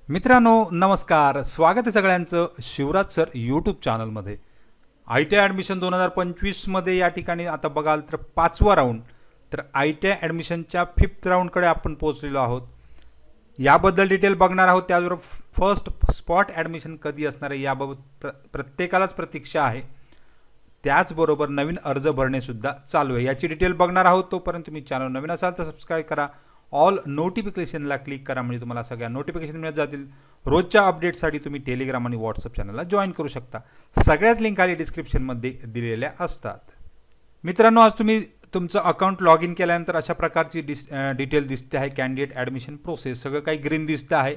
मित्रांनो नमस्कार, स्वागत आहे सगळ्यांचं शिवराज सर यूट्यूब चॅनलमध्ये। आय टी आय ॲडमिशन 2025मध्ये या ठिकाणी आता बघाल तर 5वा राऊंड, तर आय टी आय ॲडमिशनच्या 5th राऊंडकडे आपण पोहोचलेलो आहोत। याबद्दल डिटेल बघणार आहोत। त्याचबरोबर फर्स्ट स्पॉट ॲडमिशन कधी असणार आहे याबाबत प्रत्येकालाच प्रतीक्षा आहे। त्याचबरोबर नवीन अर्ज भरणे सुद्धा चालू आहे, याची डिटेल बघणार आहोत। तोपर्यंत तुम्ही चॅनल नवीन असाल तर सबस्क्राईब करा, ऑल नोटिफिकेशनला क्लिक करा, म्हणजे तुम्हाला सगळ्या नोटिफिकेशन मिळत जातील। रोजच्या अपडेटसाठी तुम्ही टेलिग्राम आणि व्हॉट्सअप चॅनलला जॉईन करू शकता, सगळ्याच लिंक खाली डिस्क्रिप्शनमध्ये दिलेल्या असतात। मित्रांनो, आज तुम्ही तुमचं अकाउंट लॉग इन केल्यानंतर अशा प्रकारची डिटेल दिसते आहे। कॅन्डिडेट ॲडमिशन प्रोसेस सगळं काही ग्रीन दिसतं आहे।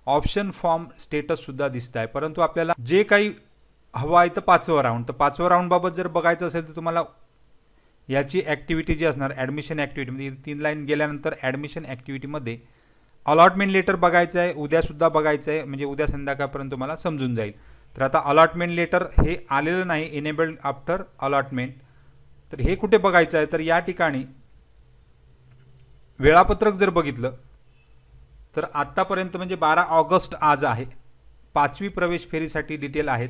ऑप्शन फॉर्म स्टेटस सुद्धा दिसत आहे, परंतु आपल्याला जे काही हवं आहे तर 5वा राऊंड, तर 5वा राऊंडबाबत जर बघायचं असेल तर तुम्हाला याची ॲक्टिव्हिटी जी असणार ॲडमिशन ॲक्टिव्हिटी, 3 लाईन गेल्यानंतर ॲडमिशन ॲक्टिव्हिटीमध्ये अलॉटमेंट लेटर बघायचं आहे, उद्यासुद्धा बघायचं आहे, म्हणजे उद्या संध्याकाळपर्यंत तुम्हाला समजून जाईल। तर आता अलॉटमेंट लेटर हे आलेलं नाही, इनेबल्ड आफ्टर अलॉटमेंट, तर हे कुठे बघायचं आहे? तर या ठिकाणी वेळापत्रक जर बघितलं तर आत्तापर्यंत म्हणजे 12 ऑगस्ट आज आहे, 5वी प्रवेश फेरीसाठी डिटेल आहेत।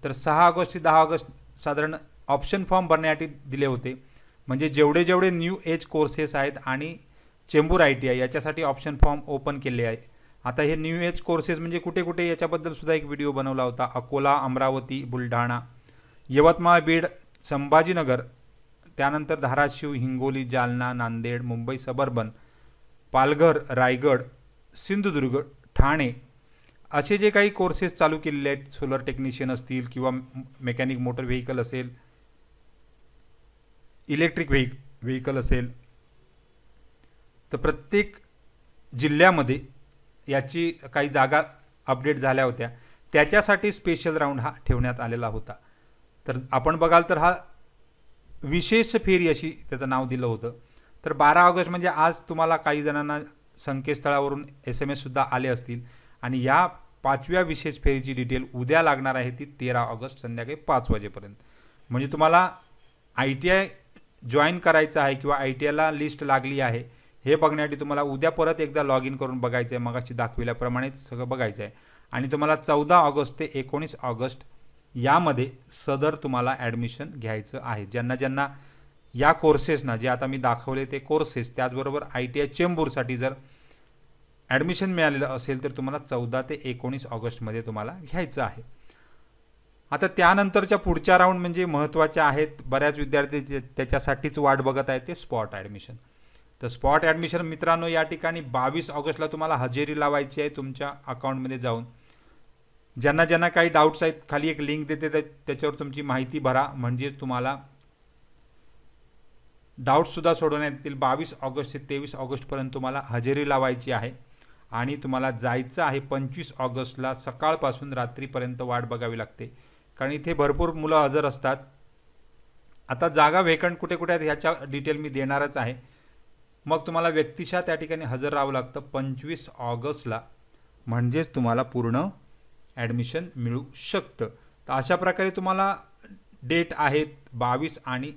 तर 6 ऑगस्ट ते 10 ऑगस्ट साधारण ऑप्शन फॉर्म भरण्यासाठी दिले होते, म्हणजे जेवढे न्यू एज कोर्सेस आहेत आणि चेंबूर आय टी आय याच्यासाठी ऑप्शन फॉर्म ओपन केले आहे। आता हे न्यू एज कोर्सेस म्हणजे कुठे कुठे याच्याबद्दल सुद्धा एक व्हिडिओ बनवला होता। अकोला, अमरावती, बुलढाणा, यवतमाळ, बीड, संभाजीनगर, त्यानंतर धाराशिव, हिंगोली, जालना, नांदेड, मुंबई सबर्बन, पालघर, रायगड, सिंधुदुर्ग, ठाणे असे जे काही कोर्सेस चालू केलेले आहेत, सोलर टेक्निशियन असतील किंवा मेकॅनिक मोटर व्हेकल असेल, इलेक्ट्रिक व्हेकल असेल, तर प्रत्येक जिल्ह्यामध्ये याची काही जागा अपडेट झाल्या होत्या, त्याच्यासाठी स्पेशल राऊंड हा ठेवण्यात आलेला होता। तर आपण बघाल तर हा विशेष फेरी अशी त्याचं नाव दिलं होतं। तर 12 ऑगस्ट म्हणजे आज तुम्हाला काही जणांना संकेतस्थळावरून SMS सुद्धा आले असतील, आणि या 5व्या विशेष फेरीची डिटेल उद्या लागणार आहे, ती 13 ऑगस्ट संध्याकाळी 5 वाजेपर्यंत। म्हणजे तुम्हाला आय टी आय जॉईन करायचं आहे किंवा आय टी आयला लिस्ट लागली आहे हे बघण्यासाठी तुम्हाला उद्या परत एकदा लॉग इन करून बघायचं आहे, मगाशी दाखविल्याप्रमाणेच सगळं बघायचं आहे। आणि तुम्हाला 14 ऑगस्ट ते 19 ऑगस्ट यामध्ये सदर तुम्हाला ॲडमिशन घ्यायचं आहे। ज्यांना या कोर्सेसना जे आता मी दाखवले ते कोर्सेस, त्याचबरोबर आय टी आय चेंबूरसाठी जर ॲडमिशन मिळालेलं असेल तर तुम्हाला 14 ते 19 ऑगस्टमध्ये तुम्हाला घ्यायचं आहे। आता त्यानंतरच्या पुढच्या राऊंड म्हणजे महत्त्वाच्या आहेत, बऱ्याच विद्यार्थी त्याच्यासाठीच वाट बघत आहेत, ते स्पॉट ॲडमिशन। तर स्पॉट ॲडमिशन मित्रांनो या ठिकाणी 22 ऑगस्टला तुम्हाला हजेरी लावायची आहे तुमच्या अकाउंटमध्ये जाऊन। ज्यांना काही डाऊट्स आहेत, खाली एक लिंक देते, त्याच्यावर तुमची माहिती भरा, म्हणजेच तुम्हाला डाऊटसुद्धा सोडवण्यात येतील। 22 ऑगस्ट ते 23 ऑगस्टपर्यंत तुम्हाला हजेरी लावायची आहे, आणि तुम्हाला जायचं आहे 25 ऑगस्टला सकाळपासून रात्रीपर्यंत वाट बघावी लागते, कारण इथे भरपूर मुलं हजर असतात। आता जागा व्हेकंट कुठे कुठे आहेत ह्याच्या डिटेल मी देणारच आहे, मग तुम्हाला व्यक्तिशः त्या ठिकाणी हजर राहावं लागतं 25 ऑगस्टला, म्हणजेच तुम्हाला पूर्ण ॲडमिशन मिळू शकतं। तर अशा प्रकारे तुम्हाला डेट आहेत 22 आणि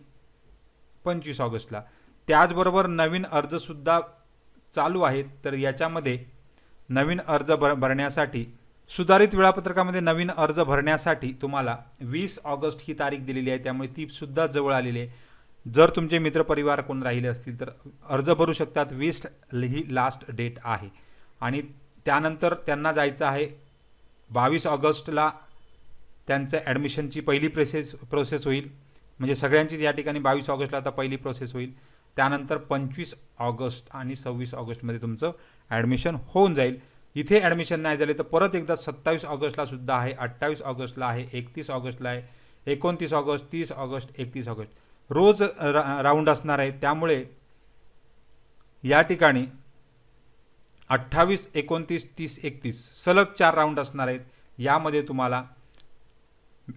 25 ऑगस्टला। त्याचबरोबर नवीन अर्जसुद्धा चालू आहेत, तर याच्यामध्ये नवीन अर्ज भरण्यासाठी सुधारित वेळापत्रकामध्ये नवीन अर्ज भरण्यासाठी तुम्हाला 20 ऑगस्ट ही तारीख दिलेली आहे, त्यामुळे ती सुद्धा जवळ आलेली आहे। जर तुमचे मित्रपरिवार कोण राहिले असतील तर अर्ज भरू शकतात, 20 ही लास्ट डेट आहे। आणि त्यानंतर त्यांना जायचं आहे 22 ऑगस्टला, त्यांचं ॲडमिशनची पहिली प्रोसेस होईल, म्हणजे सगळ्यांचीच या ठिकाणी 22 ऑगस्टला आता पहिली प्रोसेस होईल। त्यानंतर 25 ऑगस्ट आणि 26 ऑगस्टमध्ये तुमचं ॲडमिशन होऊन जाईल। इथे ॲडमिशन नाही झाले तर परत एकदा 27 ऑगस्टला सुद्धा आहे, 28 ऑगस्टला आहे, 31 ऑगस्टला आहे, 29 ऑगस्ट, 30 ऑगस्ट, 31 ऑगस्ट रोज राऊंड असणार आहे। त्यामुळे या ठिकाणी 28, 29, 30, 31 सलग 4 राऊंड असणार आहेत, यामध्ये तुम्हाला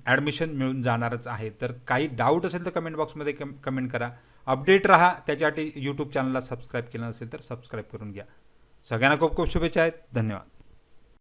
ॲडमिशन मिळून जाणारच आहे। तर काही डाऊट असेल तर कमेंट बॉक्समध्ये कमेंट करा, अपडेट राहा। त्याच्यासाठी यूट्यूब चॅनलला सबस्क्राईब केलं नसेल तर सबस्क्राईब करून घ्या। सगळ्यांना खूप खूप शुभेच्छा आहेत, धन्यवाद।